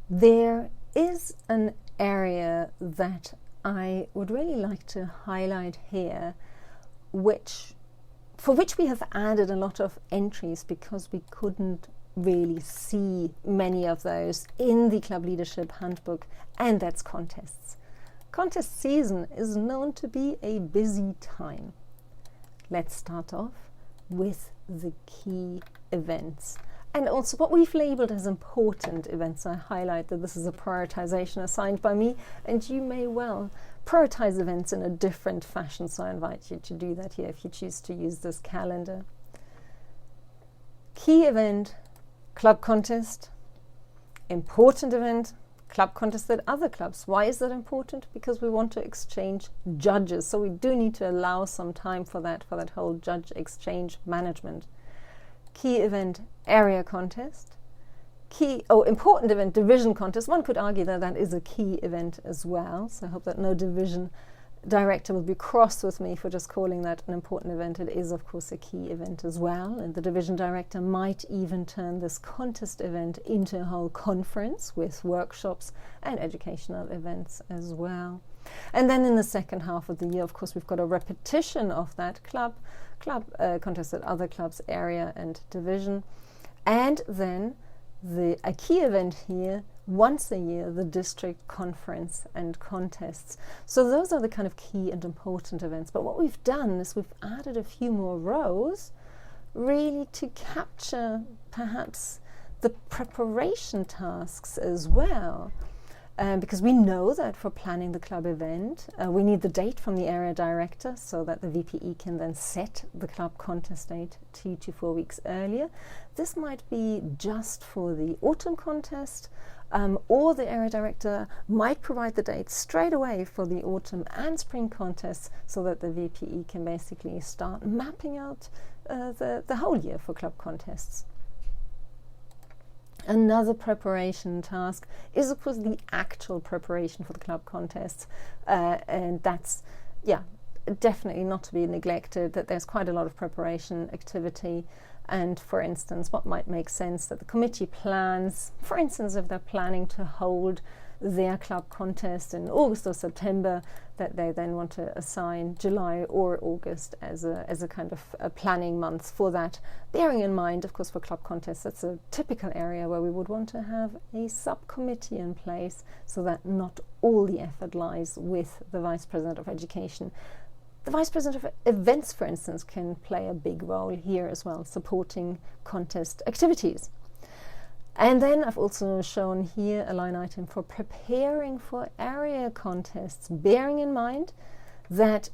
There is an area that I would really like to highlight here, for which we have added a lot of entries because we couldn't really see many of those in the Club Leadership Handbook, and that's contests. Contest season is known to be a busy time. Let's start off with the key events. And also what we've labeled as important events. I highlight that this is a prioritization assigned by me, and you may well prioritize events in a different fashion, so I invite you to do that here if you choose to use this calendar. Key event, club contest. Important event, club contest at other clubs. Why is that important? Because we want to exchange judges, so we do need to allow some time for that whole judge exchange management. Key event, area contest. Important event, division contest. One could argue that that is a key event as well, so I hope that no division director will be cross with me for just calling that an important event. It is, of course, a key event as well, and the division director might even turn this contest event into a whole conference with workshops and educational events as well. And then in the second half of the year, of course, we've got a repetition of that club contest at other clubs, area and division. And then a key event here, once a year, the district conference and contests. So those are the kind of key and important events. But what we've done is we've added a few more rows, really to capture perhaps the preparation tasks as well. Because we know that for planning the club event, we need the date from the area director so that the VPE can then set the club contest date 2 to 4 weeks earlier. This might be just for the autumn contest, or the area director might provide the date straight away for the autumn and spring contests so that the VPE can basically start mapping out the whole year for club contests. Another preparation task is, of course, the actual preparation for the club contests, and that's, definitely not to be neglected, that there's quite a lot of preparation activity. And for instance, what might make sense that the committee plans, for instance, if they're planning to hold their club contest in August or September, that they then want to assign July or August as a kind of a planning month for that. Bearing in mind, of course, for club contests, that's a typical area where we would want to have a subcommittee in place so that not all the effort lies with the Vice President of Education. The Vice President of Events, for instance, can play a big role here as well, supporting contest activities. And then I've also shown here a line item for preparing for area contests, bearing in mind that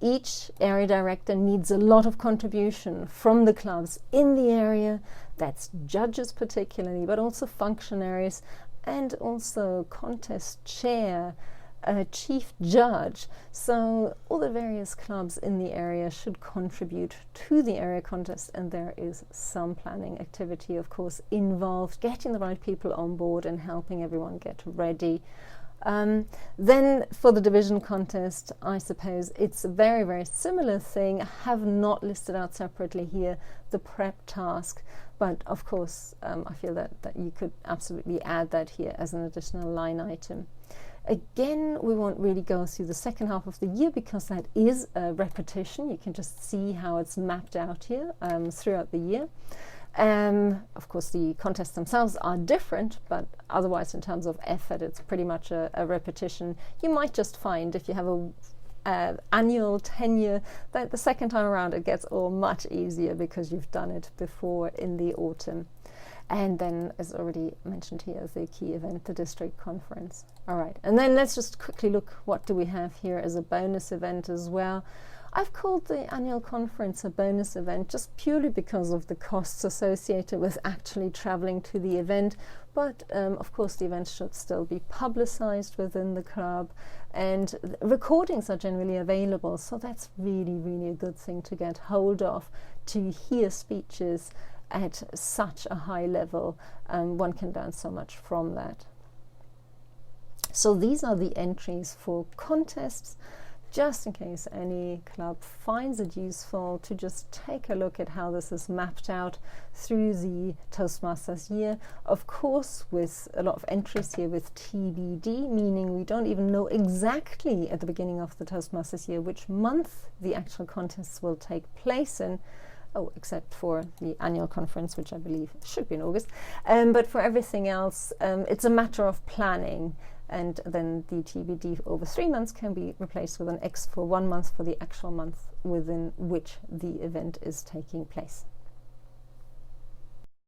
each area director needs a lot of contribution from the clubs in the area. That's judges particularly, but also functionaries and also contest chair, chief judge. So all the various clubs in the area should contribute to the area contest, and there is some planning activity, of course, involved, getting the right people on board and helping everyone get ready. Then for the division contest, I suppose it's a very, very similar thing. I have not listed out separately here the prep task, but of course I feel that you could absolutely add that here as an additional line item. Again, we won't really go through the second half of the year because that is a repetition. You can just see how it's mapped out here throughout the year. Of course, the contests themselves are different, but otherwise, in terms of effort, it's pretty much a repetition. You might just find if you have a annual tenure that the second time around it gets all much easier because you've done it before in the autumn. And then, as already mentioned here, the key event, the district conference. All right, and then let's just quickly look what do we have here as a bonus event as well. I've called the annual conference a bonus event just purely because of the costs associated with actually traveling to the event. But of course, the event should still be publicized within the club, and recordings are generally available. So that's really, really a good thing to get hold of, to hear speeches at such a high level. One can learn so much from that. So these are the entries for contests. just in case any club finds it useful to just take a look at how this is mapped out through the Toastmasters year. Of course, with a lot of entries here with TBD, meaning we don't even know exactly at the beginning of the Toastmasters year which month the actual contests will take place in. Oh, except for the annual conference, which I believe should be in August. But for everything else, it's a matter of planning. And then the TBD over 3 months can be replaced with an X for 1 month for the actual month within which the event is taking place.